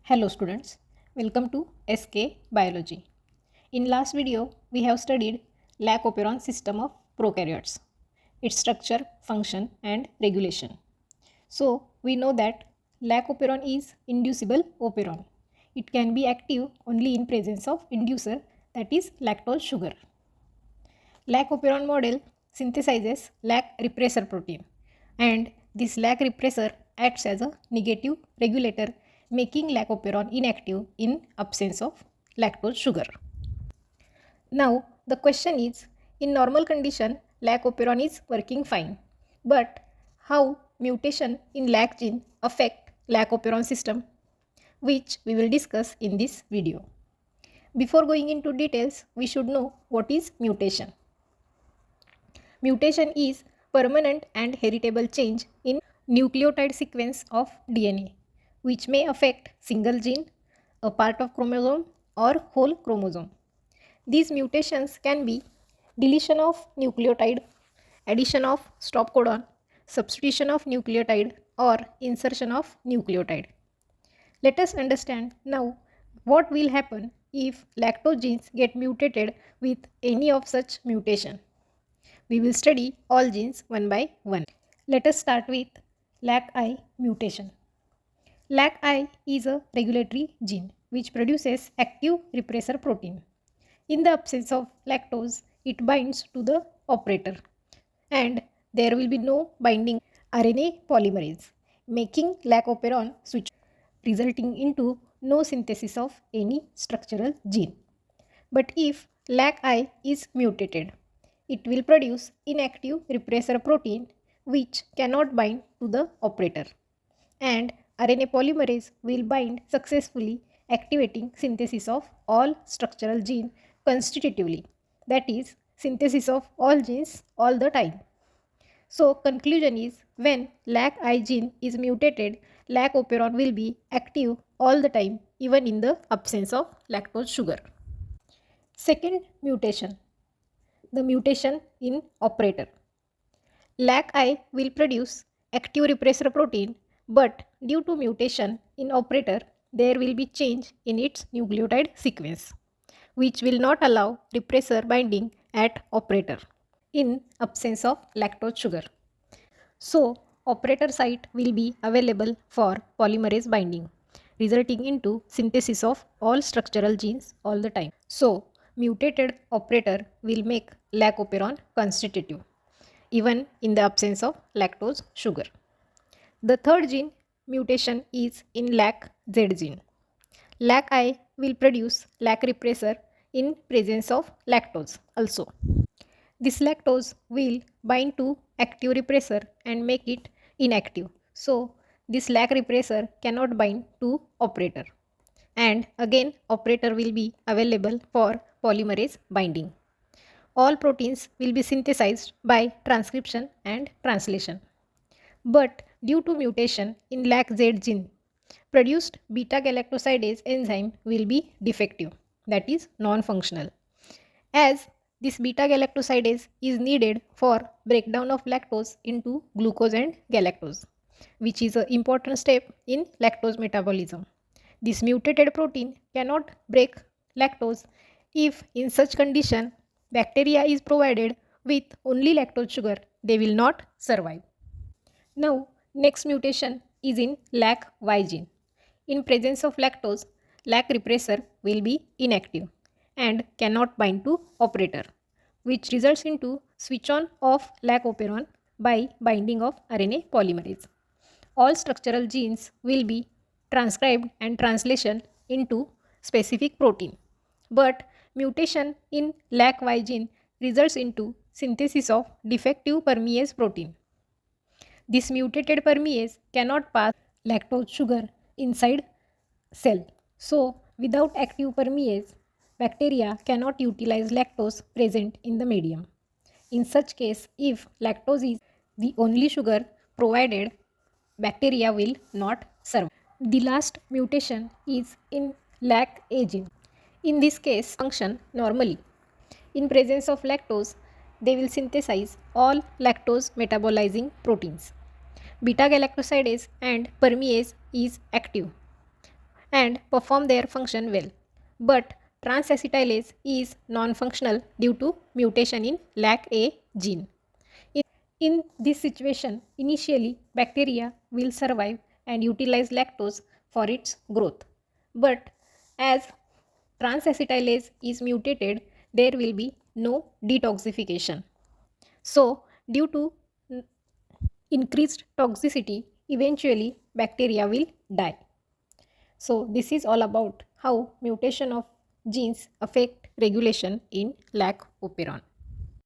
Hello students, welcome to SK Biology. In last video, we have studied Lac-Operon system of prokaryotes, its structure, function and regulation. So, we know that Lac-Operon is inducible operon. It can be active only in presence of inducer, that is lactose sugar. Lac-Operon model synthesizes Lac repressor protein, and this Lac repressor acts as a negative regulator, making Lac-Operon inactive in absence of lactose sugar. Now the question is, in normal condition Lac-Operon is working fine, but how mutation in Lac gene affect Lac-Operon system, which we will discuss in this video. Before going into details, we should know what is mutation. Mutation is permanent and heritable change in nucleotide sequence of DNA, which may affect single gene, a part of chromosome, or whole chromosome. These mutations can be deletion of nucleotide, addition of stop codon, substitution of nucleotide, or insertion of nucleotide. Let us understand now what will happen if lactose genes get mutated with any of such mutation. We will study all genes one by one. Let us start with Lac-I mutation. Lac-I is a regulatory gene which produces active repressor protein. In the absence of lactose, it binds to the operator and there will be no binding RNA polymerase, making Lac-Operon switch, resulting into no synthesis of any structural gene. But if Lac-I is mutated, it will produce inactive repressor protein which cannot bind to the operator, and RNA polymerase will bind successfully, activating synthesis of all structural genes constitutively, that is synthesis of all genes all the time. So conclusion is, when Lac-I gene is mutated, Lac-Operon will be active all the time even in the absence of lactose sugar. Second mutation, the mutation in operator. Lac-I will produce active repressor protein, but due to mutation in operator, there will be change in its nucleotide sequence, which will not allow repressor binding at operator in absence of lactose sugar. So, operator site will be available for polymerase binding, resulting into synthesis of all structural genes all the time. So, mutated operator will make Lac-Operon constitutive, even in the absence of lactose sugar. The third gene mutation is in Lac-Z gene. Lac-I will produce Lac repressor in presence of lactose also. This lactose will bind to active repressor and make it inactive. So, this Lac repressor cannot bind to operator. And again, operator will be available for polymerase binding. All proteins will be synthesized by transcription and translation. But due to mutation in Lac-Z gene, produced beta-galactosidase enzyme will be defective, that is non-functional, as this beta-galactosidase is needed for breakdown of lactose into glucose and galactose, which is an important step in lactose metabolism. This mutated protein cannot break lactose. If in such condition bacteria is provided with only lactose sugar, they will not survive. Now, next mutation is in Lac-Y gene. In presence of lactose, Lac repressor will be inactive and cannot bind to operator, which results into switch on of Lac-Operon by binding of RNA polymerase. All structural genes will be transcribed and translation into specific protein. But mutation in Lac-Y gene results into synthesis of defective permease protein. This mutated permease cannot pass lactose sugar inside cell. So, without active permease, bacteria cannot utilize lactose present in the medium. In such case, if lactose is the only sugar provided, bacteria will not survive. The last mutation is in Lac-A gene. In this case, function normally. In presence of lactose, they will synthesize all lactose metabolizing proteins. Beta-galactosidase and permease is active, and perform their function well. But transacetylase is non-functional due to mutation in Lac-A gene. In this situation, initially bacteria will survive and utilize lactose for its growth. But as transacetylase is mutated, there will be no detoxification. So, due to increased toxicity, eventually bacteria will die. So, this is all about how mutation of genes affect regulation in Lac-Operon.